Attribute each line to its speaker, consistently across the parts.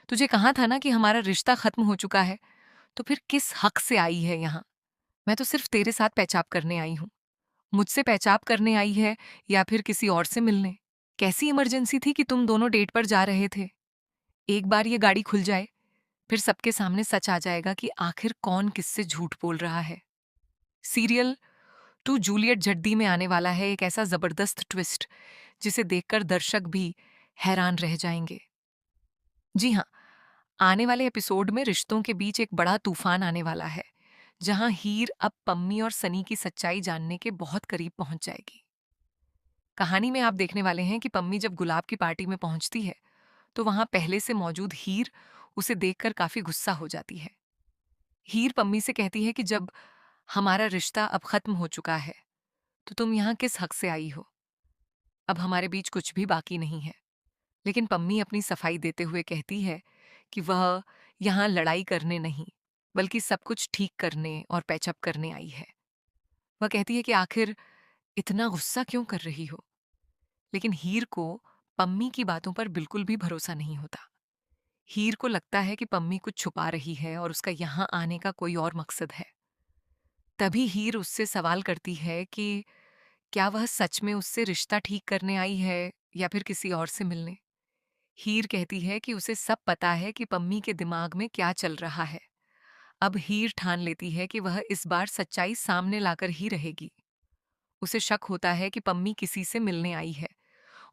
Speaker 1: तुझे कहा था ना कि हमारा रिश्ता खत्म हो चुका है, तो फिर किस हक से आई है यहाँ? मैं तो सिर्फ तेरे साथ पेचाब करने आई हूँ। मुझसे पेचाब करने आई है या फिर किसी और से मिलने? कैसी इमरजेंसी थी कि तुम दोनों डेट पर जा रहे थे? एक बार ये गाड़ी खुल जाए, फिर सबके सामने सच आ जाएगा कि आखिर कौन किससे झूठ बोल रहा है। सीरियल टू जूलियट जड्डी में आने वाला है एक ऐसा जबरदस्त ट्विस्ट, जिसे देखकर दर्शक भी हैरान रह जाएंगे। जी हाँ, आने वाले एपिसोड में रिश्तों के बीच एक बड़ा तूफान आने वाला है, जहां हीर अब पम्मी और सनी की सच्चाई जानने के बहुत करीब पहुंच जाएगी। कहानी में आप देखने वाले हैं कि पम्मी जब गुलाब की पार्टी में पहुंचती है, तो वहां पहले से मौजूद हीर उसे देखकर काफी गुस्सा हो जाती है। हीर पम्मी से कहती है कि जब हमारा रिश्ता अब खत्म हो चुका है, तो तुम यहाँ किस हक से आई हो? अब हमारे बीच कुछ भी बाकी नहीं है। लेकिन पम्मी अपनी सफाई देते हुए कहती है कि वह यहाँ लड़ाई करने नहीं, बल्कि सब कुछ ठीक करने और पैचअप करने आई है। वह कहती है कि आखिर इतना गुस्सा क्यों कर रही हो? लेकिन हीर को पम्मी की बातों पर बिल्कुल भी भरोसा नहीं होता। हीर को लगता है कि पम्मी कुछ छुपा रही है और उसका यहाँ आने का कोई और मकसद है। तभी हीर उससे सवाल करती है कि क्या वह सच में उससे रिश्ता ठीक करने आई है या फिर किसी और से मिलने। हीर कहती है कि उसे सब पता है कि पम्मी के दिमाग में क्या चल रहा है। अब हीर ठान लेती है कि वह इस बार सच्चाई सामने लाकर ही रहेगी। उसे शक होता है कि पम्मी किसी से मिलने आई है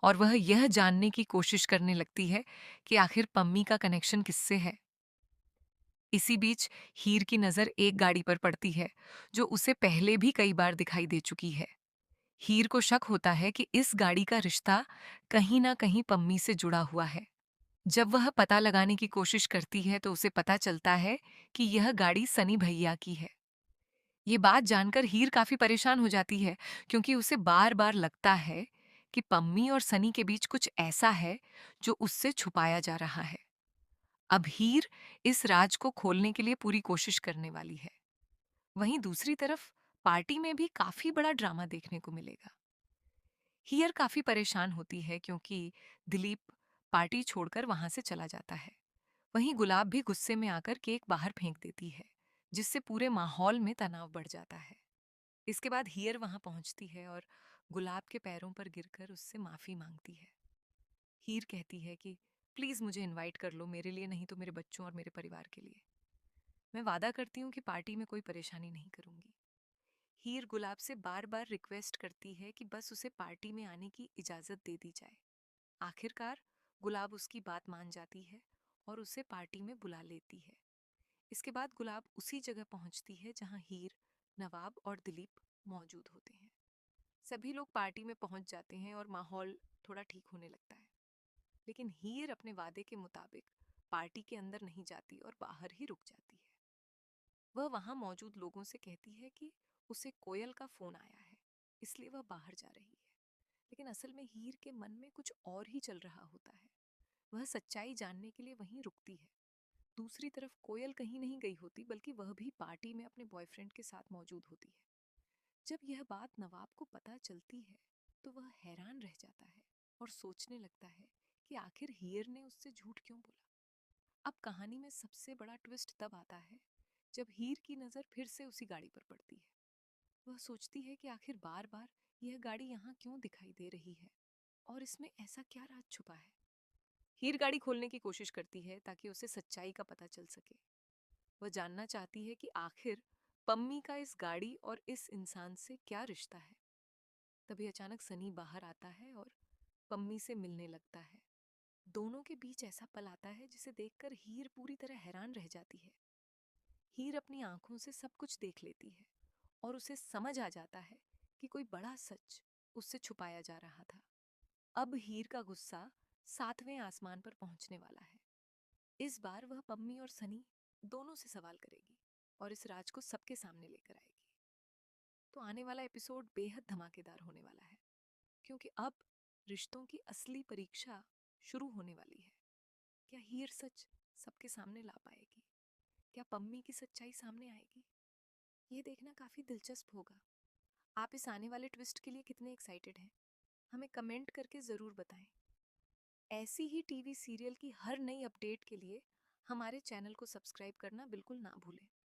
Speaker 1: और वह यह जानने की कोशिश करने लगती है कि आखिर पम्मी का कनेक्शन किससे है। इसी बीच हीर की नजर एक गाड़ी पर पड़ती है, जो उसे पहले भी कई बार दिखाई दे चुकी है। हीर को शक होता है कि इस गाड़ी का रिश्ता कहीं ना कहीं पम्मी से जुड़ा हुआ है। जब वह पता लगाने की कोशिश करती है तो उसे पता चलता है कि यह गाड़ी सनी भैया की है। ये बात जानकर हीर काफी परेशान हो जाती है, क्योंकि उसे बार बार लगता है कि पम्मी और सनी के बीच कुछ ऐसा है जो उससे छुपाया जा रहा है। अब हीर इस राज को खोलने के लिए पूरी कोशिश करने वाली है। वहीं दूसरी तरफ पार्टी में भी काफी बड़ा ड्रामा देखने को मिलेगा। हियर काफी परेशान होती है क्योंकि दिलीप पार्टी छोड़कर वहां से चला जाता है। वहीं गुलाब भी गुस्से में आकर केक बाहर फेंक देती है, जिससे पूरे माहौल में तनाव बढ़ जाता है। इसके बाद हियर वहां पहुंचती है और गुलाब के पैरों पर गिरकर उससे माफी मांगती है। हीर कहती है कि प्लीज मुझे इनवाइट कर लो, मेरे लिए नहीं तो मेरे बच्चों और मेरे परिवार के लिए। मैं वादा करती हूँ कि पार्टी में कोई परेशानी नहीं करूंगी। हीर गुलाब से बार बार रिक्वेस्ट करती है कि बस उसे पार्टी में आने की इजाजत दे दी जाए। आखिरकार गुलाब उसकी बात मान जाती है और उसे पार्टी में बुला लेती है। इसके बाद गुलाब उसी जगह पहुंचती है जहां हीर, नवाब और दिलीप मौजूद होते हैं। सभी लोग पार्टी में पहुंच जाते हैं और माहौल थोड़ा ठीक होने लगता है। लेकिन हीर अपने वादे के मुताबिक पार्टी के अंदर नहीं जाती और बाहर ही रुक जाती है। वह वहां मौजूद लोगों से कहती है कि उसे कोयल का फोन आया है, इसलिए वह बाहर जा रही है। लेकिन असल में हीर के मन में कुछ और ही चल रहा होता है। वह सच्चाई जानने के लिए वहीं रुकती है। दूसरी तरफ कोयल कहीं नहीं गई होती, बल्कि वह भी पार्टी में अपने बॉयफ्रेंड के साथ मौजूद होती है। जब यह बात नवाब को पता चलती है, तो वह हैरान रह जाता है और सोचने लगता है कि आखिर हीर ने उससे झूठ क्यों बोला। अब कहानी में सबसे बड़ा ट्विस्ट तब आता है जब हीर की नजर फिर से उसी गाड़ी पर पड़ती है। वह सोचती है कि आखिर बार बार यह गाड़ी यहाँ क्यों दिखाई दे रही है और इसमें ऐसा क्या राज छुपा है। हीर गाड़ी खोलने की कोशिश करती है ताकि उसे सच्चाई का पता चल सके। वह जानना चाहती है कि आखिर पम्मी का इस गाड़ी और इस इंसान से क्या रिश्ता है। तभी अचानक सनी बाहर आता है और पम्मी से मिलने लगता है। दोनों के बीच ऐसा पल आता है जिसे देखकर हीर पूरी तरह हैरान रह जाती है। हीर अपनी आंखों से सब कुछ देख लेती है और उसे समझ आ जाता है कि कोई बड़ा सच उससे छुपाया जा रहा था। अब हीर का गुस्सा सातवें आसमान पर पहुंचने वाला है। इस बार वह पम्मी और सनी दोनों से सवाल करेगी और इस राज को सबके सामने लेकर आएगी। तो आने वाला एपिसोड बेहद धमाकेदार होने वाला है, क्योंकि अब रिश्तों की असली परीक्षा शुरू होने वाली है। क्या हीर सच सबके सामने ला पाएगी? क्या पम्मी की सच्चाई सामने आएगी? ये देखना काफी दिलचस्प होगा। आप इस आने वाले ट्विस्ट के लिए कितने एक्साइटेड हैं? हमें कमेंट करके जरूर बताएं। ऐसी ही टीवी सीरियल की हर नई अपडेट के लिए हमारे चैनल को सब्सक्राइब करना बिल्कुल ना भूलें।